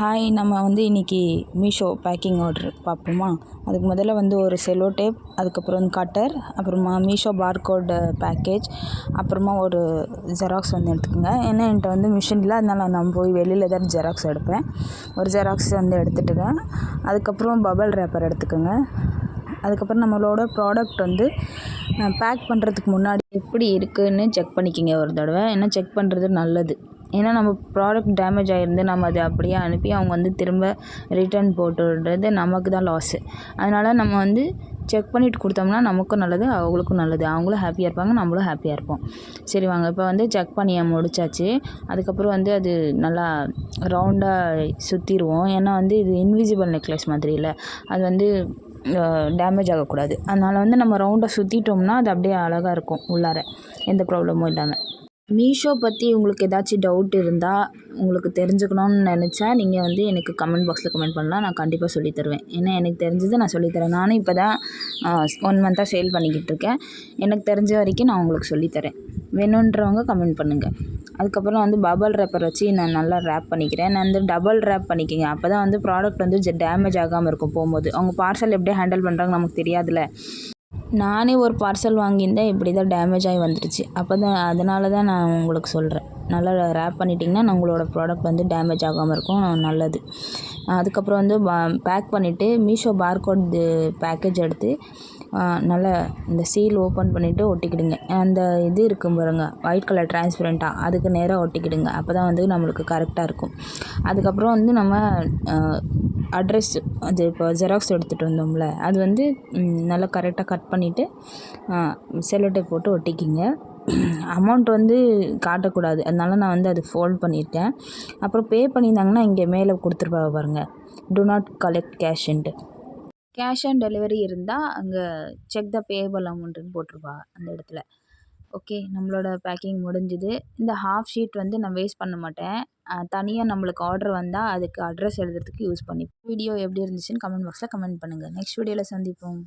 Hi, நம்ம இன்றைக்கி Meesho packing order பார்ப்போமா? அதுக்கு முதல்ல ஒரு செல்லோ டேப், அதுக்கப்புறம் கட்டர், அப்புறமா மீஷோ பார்கோடு பேக்கேஜ், அப்புறமா ஒரு ஜெராக்ஸ் எடுத்துக்கோங்க. ஏன்னா என்கிட்ட மிஷின் இல்லை, அதனால் நான் போய் வெளியில் தான் ஜெராக்ஸ் எடுப்பேன். ஒரு ஜெராக்ஸ் எடுத்துட்டுங்க. அதுக்கப்புறம் பபல் ரேப்பர் எடுத்துக்கோங்க. அதுக்கப்புறம் நம்மளோட ப்ராடக்ட் பேக் பண்ணுறதுக்கு முன்னாடி எப்படி இருக்குதுன்னு செக் பண்ணிக்கிங்க ஒரு தடவை. ஏன்னா செக் பண்ணுறது நல்லது. ஏன்னா நம்ம ப்ராடக்ட் டேமேஜ் ஆகிருந்து நம்ம அதை அப்படியே அனுப்பி அவங்க திரும்ப ரிட்டர்ன் போட்டு விடுறது நமக்கு தான் லாஸு. அதனால் நம்ம செக் பண்ணிவிட்டு கொடுத்தோம்னா நமக்கும் நல்லது, அவங்களுக்கும் நல்லது. அவங்களும் ஹாப்பியாக இருப்பாங்க, நம்மளும் ஹாப்பியாக இருப்போம். சரி வாங்க, இப்போ செக் பண்ணி முடிச்சாச்சு. அதுக்கப்புறம் அது நல்லா ரவுண்டாக சுற்றிடுவோம். ஏன்னா இது இன்விசிபிள் நெக்லஸ் மாதிரி இல்லை, அது டேமேஜ் ஆகக்கூடாது. அதனால் நம்ம ரவுண்டாக சுற்றிட்டோம்னா அது அப்படியே அழகாக இருக்கும் உள்ளார, எந்த ப்ராப்ளமும் இல்லாமல். மீஷோ பற்றி உங்களுக்கு ஏதாச்சும் டவுட் இருந்தால், உங்களுக்கு தெரிஞ்சுக்கணும்னு நினச்சா நீங்கள் எனக்கு கமெண்ட் பாக்ஸில் கமெண்ட் பண்ணலாம். நான் கண்டிப்பாக சொல்லித் தருவேன். ஏன்னா எனக்கு தெரிஞ்சதை நான் சொல்லித்தரேன். நானும் இப்போ தான் 1 மந்த்தாக சேல் பண்ணிக்கிட்டு இருக்கேன். எனக்கு தெரிஞ்ச வரைக்கும் நான் உங்களுக்கு சொல்லித்தரேன். வேணுன்றவங்க கமெண்ட் பண்ணுங்கள். அதுக்கப்புறம் பபல் ரேப்பர் வச்சு நான் நல்லா ரேப் பண்ணிக்கிறேன். நான் டபுள் ரேப் பண்ணிக்கங்க. அப்போ தான் ப்ராடக்ட் டேமேஜ் ஆகாமல் இருக்கும் போகும்போது. அவங்க பார்சல் எப்படி ஹேண்டில் பண்ணுறாங்க நமக்கு தெரியாதுல்ல. நானே ஒரு பார்சல் வாங்கியிருந்தேன், இப்படி தான் டேமேஜ் ஆகி வந்துடுச்சு. அதனால தான் நான் உங்களுக்கு சொல்கிறேன். நல்லா ரேப் பண்ணிட்டிங்கன்னா உங்களோட ப்ராடக்ட் டேமேஜ் ஆகாமல் இருக்கும், நல்லது. அதுக்கப்புறம் பேக் பண்ணிவிட்டு மீஷோ பார்கோட் பேக்கேஜ் எடுத்து நல்லா இந்த சீல் ஓப்பன் பண்ணிவிட்டு ஒட்டிக்கிடுங்க. அந்த இது இருக்கும் பாருங்க, ஒயிட் கலர் டிரான்ஸ்பரண்ட்டாக, அதுக்கு நேராக ஒட்டிக்கிடுங்க. அப்போ தான் நம்மளுக்கு கரெக்டாக இருக்கும். அதுக்கப்புறம் நம்ம அட்ரஸ், அது இப்போ ஜெராக்ஸ் எடுத்துகிட்டு வந்தோம்ல, அது நல்லா கரெக்டாக கட் பண்ணிவிட்டு செல்லோ டேப் போட்டு ஒட்டிக்கிங்க. அமௌண்ட் காட்டக்கூடாது, அதனால நான் அது ஃபோல்ட் பண்ணியிருக்கேன். அப்புறம் பே பண்ணியிருந்தாங்கன்னா இங்கே மேலே கொடுத்துருப்பா பாருங்கள், டு நாட் கலெக்ட் கேஷ்ன்ட்டு. கேஷ் ஆன் டெலிவரி இருந்தால் அங்கே செக் த பேயபிள் அமௌண்ட்டுன்னு போட்டிருப்பா அந்த இடத்துல. ஓகே, நம்மளோட பேக்கிங் முடிஞ்சுது. இந்த ஹாஃப் ஷீட் நான் வேஸ்ட் பண்ண மாட்டேன். தனியாக நம்மளுக்கு ஆர்டர் வந்தால் அதுக்கு அட்ரஸ் எழுதுறதுக்கு யூஸ் பண்ணி. வீடியோ எப்படி இருந்துச்சுன்னு கமெண்ட் பாக்ஸில் கமெண்ட் பண்ணுங்கள். நெக்ஸ்ட் வீடியோவில் சந்திப்போம்.